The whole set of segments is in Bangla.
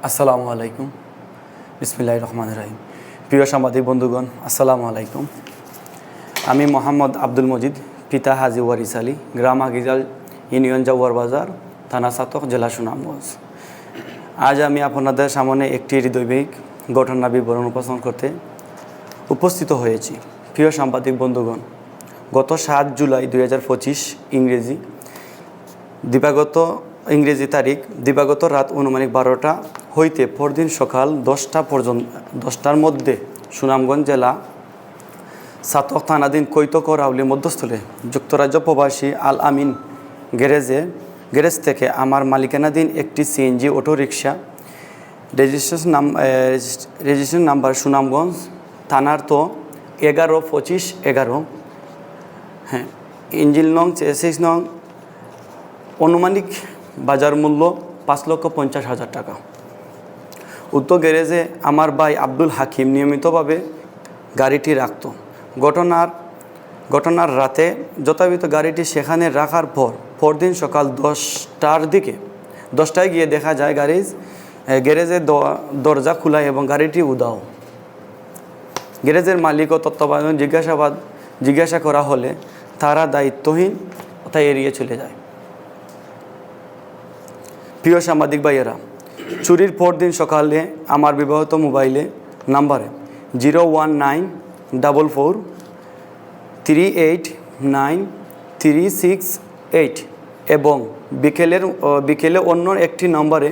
আসসালামু আলাইকুম। বিসমিল্লাহির রহমানির রহিম। প্রিয় সাংবাদিক বন্ধুগণ, আসসালামু আলাইকুম। আমি মোহাম্মদ আব্দুল মজিদ, পিতা হাজি ওয়ারিস আলী, গ্রাম আগিজাল, ইউনিয়ন জাওয়ার বাজার, থানা সাতক, জেলা সুনামগঞ্জ। আজ আমি আপনাদের সামনে একটি হৃদয়বিক ঘটনার বিবরণ উপস্থাপন করতে উপস্থিত হয়েছি। প্রিয় সাংবাদিক বন্ধুগণ, গত 7 জুলাই 2025 ইংরেজি তারিখ দিবাগত রাত অনুমানিক 12টা হইতে পরদিন সকাল 10টার মধ্যে সুনামগঞ্জ জেলা সাতক থানাধীন কৈতক ও রাউলি মধ্যস্থলে যুক্তরাজ্য প্রবাসী আল আমিন গ্যারেজ থেকে আমার মালিকানাধীন একটি CNG auto rickshaw registration number Sunamganj থানার তো 11-25-11, ইঞ্জিন নং 6 নং, অনুমানিক বাজার মূল্য 5,50,000 টাকা। উক্ত গ্যারেজে আমার ভাই আব্দুল হাকিম নিয়মিতভাবে গাড়িটি রাখত। ঘটনার রাতে যথাযথ গাড়িটি সেখানে রাখার পরদিন সকাল 10টায় গিয়ে দেখা যায় গ্যারেজের দরজা খোলা এবং গাড়িটি উধাও। গ্যারেজের মালিক ও তত্ত্বাবধায়ক জিজ্ঞাসা করা হলে তারা দায়িত্বহীন তাই এড়িয়ে চলে যায়। প্রিয় সাংবাদিক ভাইয়েরা, চুরির পরদিন সকালে আমার বিবাহিত মোবাইলে নাম্বারে 01944389368 এবং বিকেলে অন্য একটি নম্বরে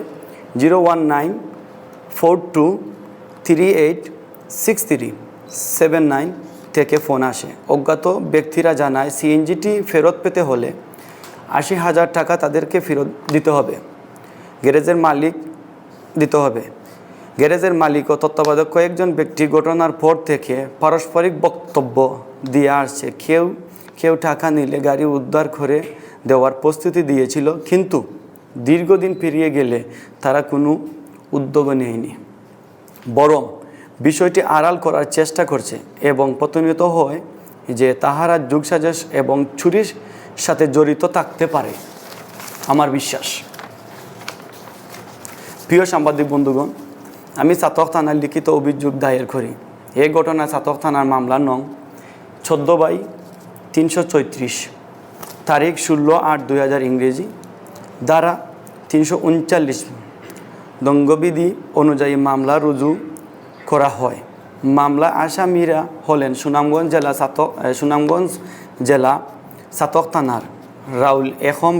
01942386379 থেকে ফোন আসে। অজ্ঞাত ব্যক্তিরা জানায় সিএনজিটি ফেরত পেতে হলে 80,000 টাকা তাদেরকে ফেরত দিতে হবে। গ্যারেজের মালিক ও তত্ত্বাবধায়ক কয়েকজন ব্যক্তি ঘটনার পর থেকে পারস্পরিক বক্তব্য দিয়ে আসছে। কেউ টাকা নিলে গাড়ি উদ্ধার করে দেওয়ার প্রস্তুতি দিয়েছিল, কিন্তু দীর্ঘদিন পেরিয়ে গেলে তারা কোনো উদ্যোগ নেয়নি, বরং বিষয়টি আড়াল করার চেষ্টা করছে এবং প্রতিনিয়ত হয় যে তাহারা যোগসাজশ এবং চুরির সাথে জড়িত থাকতে পারে আমার বিশ্বাস। প্রিয় সাংবাদিক বন্ধুগণ, আমি সাতক থানায় লিখিত অভিযোগ দায়ের করি। এই ঘটনায় সাতক থানার মামলা নং 14/334, তারিখ 16/8/2000 ইংরেজি, ধারা 339 দণ্ডবিধি অনুযায়ী মামলা রুজু করা হয়। মামলা আসামিরা হলেন সুনামগঞ্জ জেলা সাতক থানার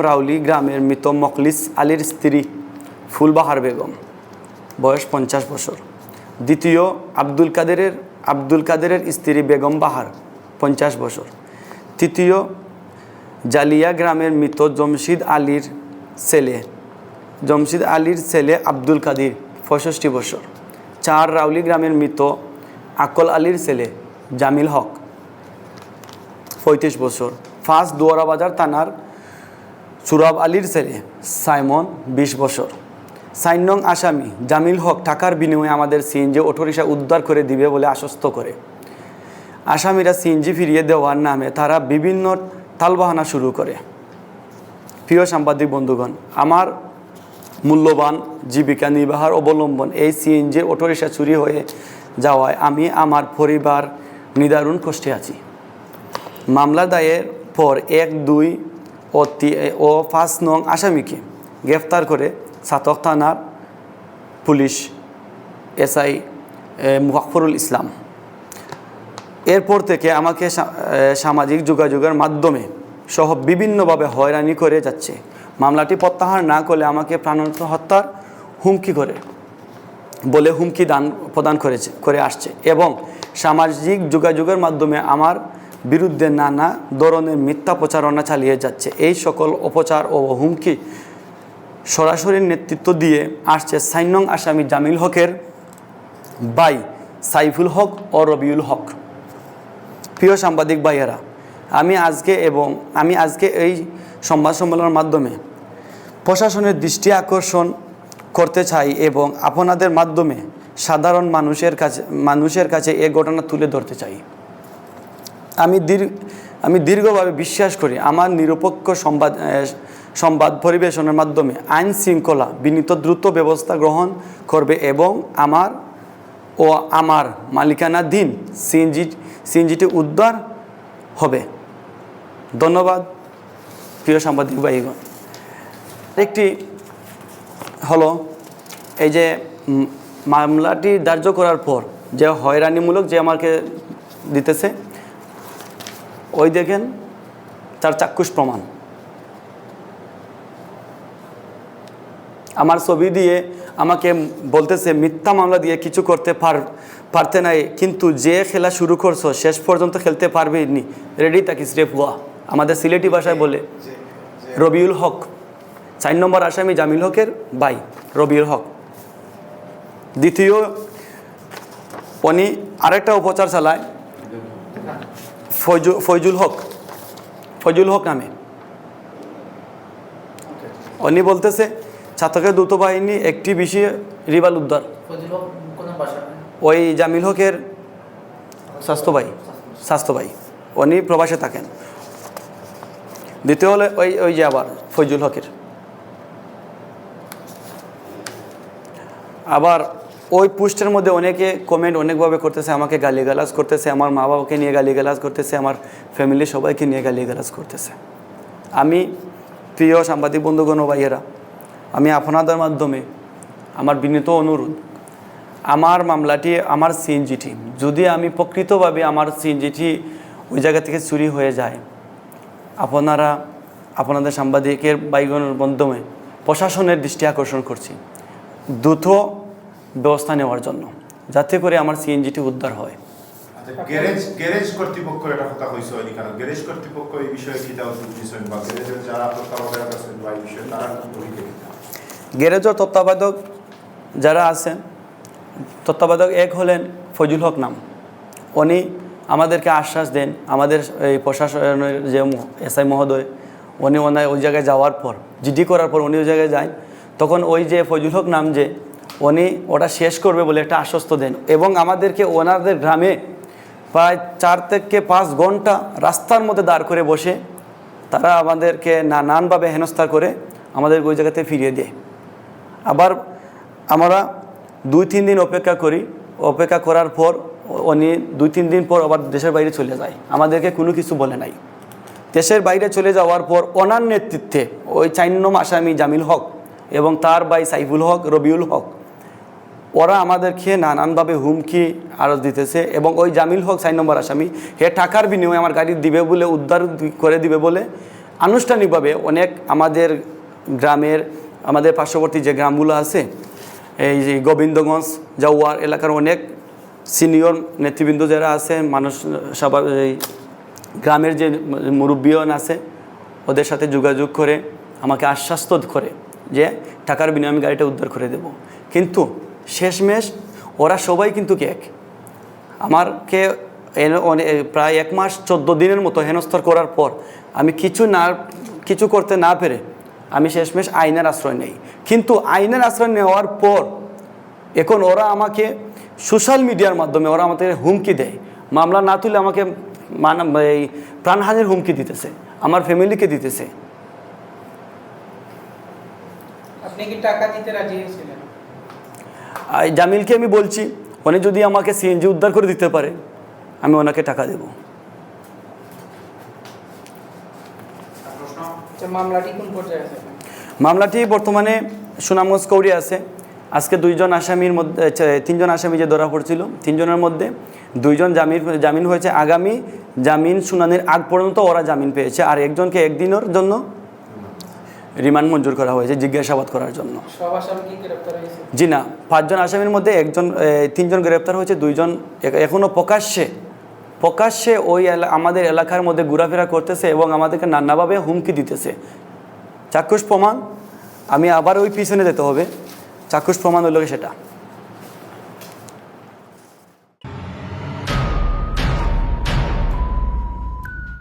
রাউলি গ্রামের মৃত মখলিস আলীর স্ত্রী ফুলবাহার বেগম, বয়স 50 বছর। দ্বিতীয় আব্দুল কাদেরের স্ত্রী বেগম বাহার, 50 বছর। তৃতীয় জালিয়া গ্রামের মৃত জমশিদ আলীর ছেলে আব্দুল কাদির, 65 বছর। 4 রাউলি গ্রামের মৃত আকল আলীর ছেলে জামিল হক, 35 বছর। 5 দুয়ারাবাজার থানার সুরাব আলীর ছেলে সাইমন, 20 বছর। 4 নং আসামি জামিল হক টাকার বিনিময়ে আমাদের সিএনজি অটোরিকশা উদ্ধার করে দিবে বলে আশ্বস্ত করে। আসামিরা সিএনজি ফিরিয়ে দেওয়ার নামে তারা বিভিন্ন তালবাহানা শুরু করে। প্রিয় সাংবাদিক বন্ধুগণ, আমার মূল্যবান জীবিকা নির্বাহের অবলম্বন এই সিএনজি অটোরিকশা চুরি হয়ে যাওয়ায় আমি আমার পরিবার নিদারুণ কষ্টে আছি। মামলা দায়ের পর 1, 2 ও 5 নং আসামিকে গ্রেফতার করে সাতক থানার পুলিশ এসআই মুজাফফরুল ইসলাম। এরপর থেকে আমাকে সামাজিক যোগাযোগের মাধ্যমে সহ বিভিন্নভাবে হয়রানি করে যাচ্ছে। মামলাটি প্রত্যাহার না করলে আমাকে প্রাণনান্ত্র হত্যার হুমকি প্রদান করে আসছে এবং সামাজিক যোগাযোগের মাধ্যমে আমার বিরুদ্ধে নানা ধরনের মিথ্যা প্রচারণা চালিয়ে যাচ্ছে। এই সকল অপচার ও হুমকি সরাসরি নেতৃত্ব দিয়ে আসছে 4 নং আসামি জামিল হকের ভাই সাইফুল হক ও রবিউল হক। প্রিয় সাংবাদিক ভাইয়েরা, আমি আজকে এই সংবাদ সম্মেলনের মাধ্যমে প্রশাসনের দৃষ্টি আকর্ষণ করতে চাই এবং আপনাদের মাধ্যমে সাধারণ মানুষের কাছে এই ঘটনা তুলে ধরতে চাই। আমি দীর্ঘভাবে বিশ্বাস করি আমার নিরপেক্ষ সংবাদ পরিবেশনের মাধ্যমে আইন শৃঙ্খলা বিনীত দ্রুত ব্যবস্থা গ্রহণ করবে এবং আমার মালিকানাধীন সিএনজিটি উদ্ধার হবে। ধন্যবাদ প্রিয় সাংবাদিক ভাইগণ। একটি হলো এই যে মামলাটি ধার্য করার পর যে হয়রানিমূলক যে আমাকে দিতেছে, ওই দেখেন তার চাক্ষুষ প্রমাণ। আমার ছবি দিয়ে আমাকে বলতেছে মিথ্যা মামলা দিয়ে কিছু করতে পারতে নাই, কিন্তু যে খেলা শুরু করছো শেষ পর্যন্ত খেলতে পারবেনি, রেডি থাকিস রে ফুয়া। আমাদের সিলেটি ভাষায় বলে। রবিউল হক 4 নম্বর আসামি জামিল হকের ভাই রবিউল হক। দ্বিতীয় উনি আরেকটা উপচার চালায় ফয়জুল হক নামে। উনি বলতেছে ছাত্রকে দ্রুত বাহিনী একটি বিষয়ে রিভাল উদ্ধার। ওই জামিল হকের স্বাস্থ্য ভাই, উনি প্রবাসে থাকেন। দ্বিতীয় হলে ওই যে আবার ফয়জুল হকের। আবার ওই পোস্টের মধ্যে অনেকে কমেন্ট অনেকভাবে করতেছে, আমাকে গালিগালাজ করতেছে, আমার মা বাবাকে নিয়ে গালিগালাজ করতেছে, আমার ফ্যামিলির সবাইকে নিয়ে গালিগালাজ করতেছে। আমি প্রিয় সাংবাদিক বন্ধুগণ ও ভাইয়েরা, আমি আপনাদের মাধ্যমে আমার বিনীত অনুরোধ, আমার মামলাটি, আমার সিএনজিটি যদি আমি প্রকৃতভাবে আমার সিএনজিটি ওই জায়গা থেকে চুরি হয়ে যায়, আপনাদের সাংবাদিকের ভাইগণের মাধ্যমে প্রশাসনের দৃষ্টি আকর্ষণ করছি দ্রুত ব্যবস্থা নেওয়ার জন্য, যাতে করে আমার সিএনজিটি উদ্ধার হয়। গ্যারেজ কর্তৃপক্ষের এটা কথা হইছে হয়নি, কারণ গ্যারেজ কর্তৃপক্ষ এই বিষয়ে কি তাও বুঝিছেন বা গ্যারেজের যারা তত্ত্বাবধায়ক আছেন বা এই বিষয়ে তারা ভূমিকা গ্যারেজের তত্ত্বাবধায়ক যারা আছেন, তত্ত্বাবধায়ক এক হলেন ফয়জুল হক নাম। উনি আমাদেরকে আশ্বাস দেন, আমাদের এই প্রশাসনের যে এসআই মহোদয়, উনি ওই জায়গায় যাওয়ার পর জিডি করার পর উনি ওই জায়গায় যায়, তখন ওই যে ফয়জুল হক নাম যে উনি ওটা শেষ করবে বলে একটা আশ্বস্ত দেন এবং আমাদেরকে ওনাদের গ্রামে প্রায় 4 থেকে 5 ঘন্টা রাস্তার মধ্যে দাঁড় করে বসে তারা আমাদেরকে নানানভাবে হেনস্থা করে আমাদের ওই জায়গাতে ফিরিয়ে দেয়। আবার আমরা 2-3 দিন অপেক্ষা করার পর উনি 2-3 দিন পর আবার দেশের বাইরে চলে যায়, আমাদেরকে কোনো কিছু বলে নাই। দেশের বাইরে চলে যাওয়ার পর ওনার নেতৃত্বে ওই 4 নম্বর আসামি জামিল হক এবং তার ভাই সাইফুল হক, রবিউল হক, ওরা আমাদেরকে নানানভাবে হুমকি আরজ দিতেছে এবং ওই জামিল হক 4 নম্বর আসামি হে টাকার বিনিময়ে আমার গাড়ি দিবে বলে, উদ্ধার করে দিবে বলে আনুষ্ঠানিকভাবে অনেক আমাদের গ্রামের, আমাদের পার্শ্ববর্তী যে গ্রামগুলো আছে, এই যে গোবিন্দগঞ্জ জাওয়ার এলাকার অনেক সিনিয়র নেতৃবৃন্দ যারা আছে, মানুষ সবার এই গ্রামের যে মুরব্বীগণ আছে, ওদের সাথে যোগাযোগ করে আমাকে আশ্বস্ত করে যে টাকার বিনিময়ে আমি গাড়িটা উদ্ধার করে দেব। কিন্তু শেষমেশ ওরা সবাই কিন্তু আমাকে প্রায় 1 মাস 14 দিনের মতো হেনস্থর করার পর আমি কিছু করতে না পেরে আমি শেষমেশ আইনের আশ্রয় নেই। কিন্তু আইনের আশ্রয় নেওয়ার পর এখন ওরা আমাকে সোশ্যাল মিডিয়ার মাধ্যমে ওরা আমাদের হুমকি দেয়, মামলা না তুলে আমাকে এই প্রাণহানির হুমকি দিতেছে, আমার ফ্যামিলিকে দিতেছে। আপনি কি টাকা দিতে রাজি হয়েছিলেন? জামিলকে আমি বলছি উনি যদি আমাকে সিএনজি উদ্ধার করে দিতে পারে আমি ওনাকে টাকা দেব। মামলাটি কোন পর্যায়ে আছে? মামলাটি বর্তমানে সুনামগঞ্জ কৌড়ি আছে। আজকে 2 জন আসামির মধ্যে 3 জন আসামি যে ধরা পড়ছিল, 3 জনের মধ্যে 2 জন জামিন হয়েছে। আগামী জামিন শুনানির আগ পর্যন্ত ওরা জামিন পেয়েছে, আর একজনকে 1 দিনের জন্য রিমান্ড মঞ্জুর করা হয়েছে জিজ্ঞাসাবাদ করার জন্য। সব আসামি কি গ্রেফতার হয়েছে? জি না, 5 জন আসামির মধ্যে 3 জন গ্রেপ্তার হয়েছে, 2 জন এখনও প্রকাশ্যে ওই আমাদের এলাকার মধ্যে ঘোরাফেরা করতেছে এবং আমাদেরকে নানাভাবে হুমকি দিতেছে। চাক্ষুষ প্রমাণ, আমি আবার ওই পিছনে যেতে হবে, চাক্ষুষ প্রমাণ হলো সেটা।